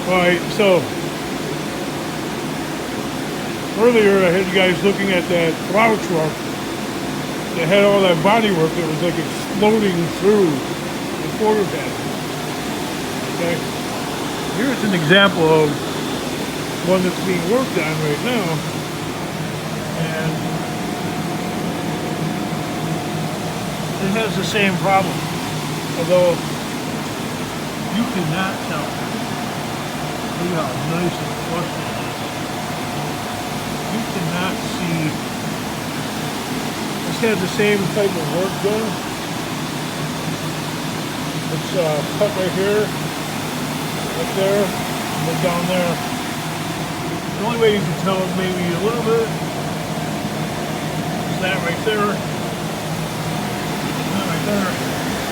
Alright, so earlier I had you guys looking at that plow truck that had all that body work that was like exploding through the quarter panel. Okay? Here's an example of one that's being worked on right now. And it has the same problem. Although you cannot tell. Look how nice and flush it is. You cannot see. This had the same type of work done. It's cut right here, right there, and then down there. The only way you can tell it maybe a little bit is that right there. That right there.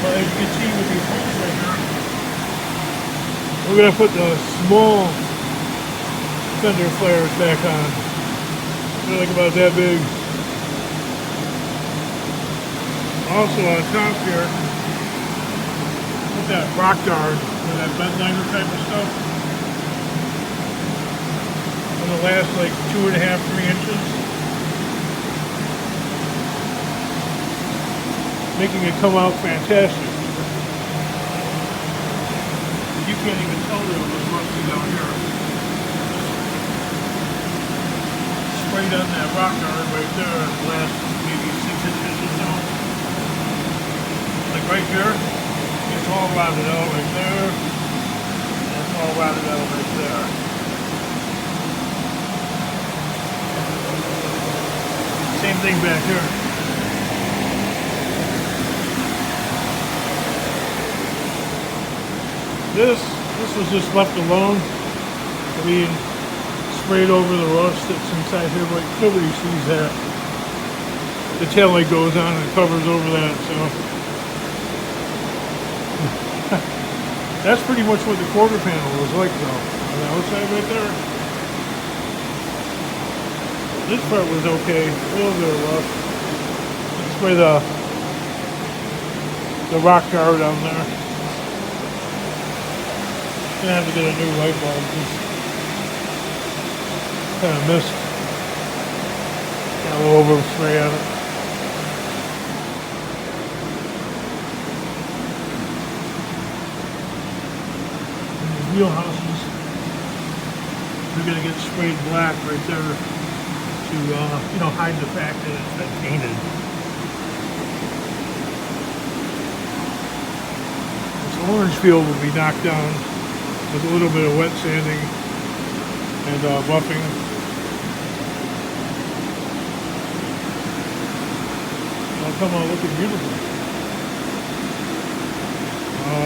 But as you can see with these holes right here, we're going to put the small fender flares back on. They're like about that big. Also on top here, put that rock guard or that bed liner type of stuff. It'll last like 2.5, 3 inches. Making it come out fantastic. You can't even tell that it was rusty down here. Sprayed on that rock guard right there, the last maybe 6 inches or so. Like right here, it's all rotted out right there. And it's all rotted out right there. Same thing back here. This was just left alone. I mean, sprayed over the rust that's inside here, but nobody sees that. The tail light goes on and covers over that, so. That's pretty much what the quarter panel was like though. On the outside right there. This part was okay. A little bit of rust. Spray the rock guard on there. Gonna have to get a new light bulb. Just kind of missed. Got a little overspray on it. And the wheelhouses, they're gonna get sprayed black right there to hide the fact that it's been painted. This orange field will be knocked down with a little bit of wet sanding and buffing. It'll come out looking beautiful.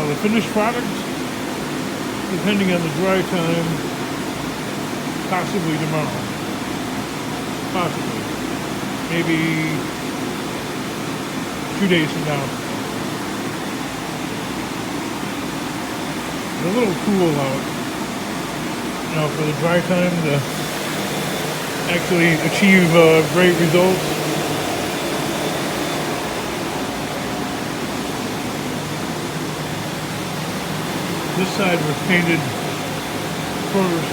The finished product, depending on the dry time, possibly tomorrow. Possibly. Maybe 2 days from now. A little cool out, for the dry time to actually achieve great results. This side was painted first,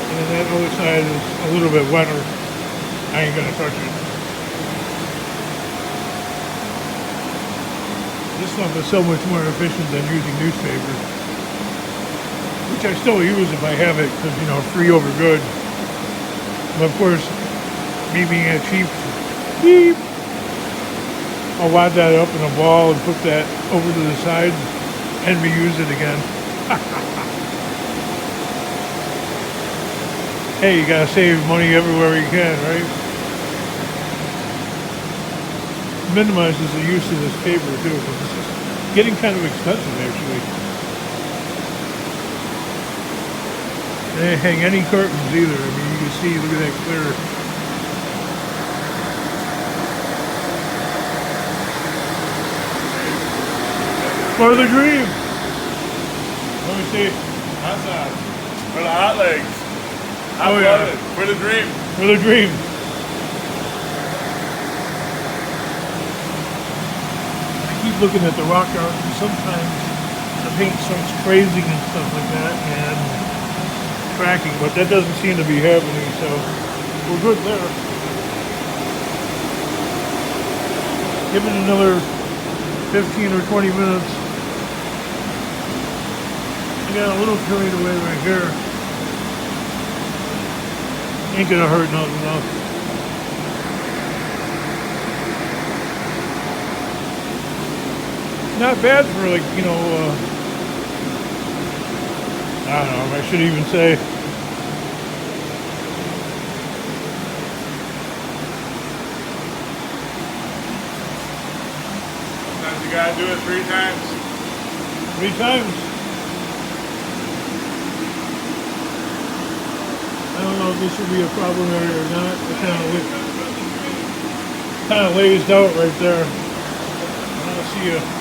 and then that other side is a little bit wetter. I ain't gonna touch it. This stuff is so much more efficient than using newspaper. Which I still use if I have it, because, free over good. But of course, me being a cheap, I'll wad that up in a ball and put that over to the side and reuse it again. Hey, you gotta save money everywhere you can, right? Minimizes the use of this paper too, because it's just getting kind of expensive actually. They didn't hang any curtains either. I mean, you can see, look at that clear. For the dream. Let me see. Outside. For the hot legs. Oh yeah. For the dream. For the dream. I keep looking at the rock art, and sometimes the paint starts crazing and stuff like that, and cracking, but that doesn't seem to be happening, so we're good there. Give it another 15 or 20 minutes. I got a little carried away right here. Ain't gonna hurt nothing though. Not bad for like, you know, I don't know, I should even say. Sometimes you gotta do it 3 times. 3 times. I don't know if this will be a problem area or not. It kind of lazed out right there. I don't see a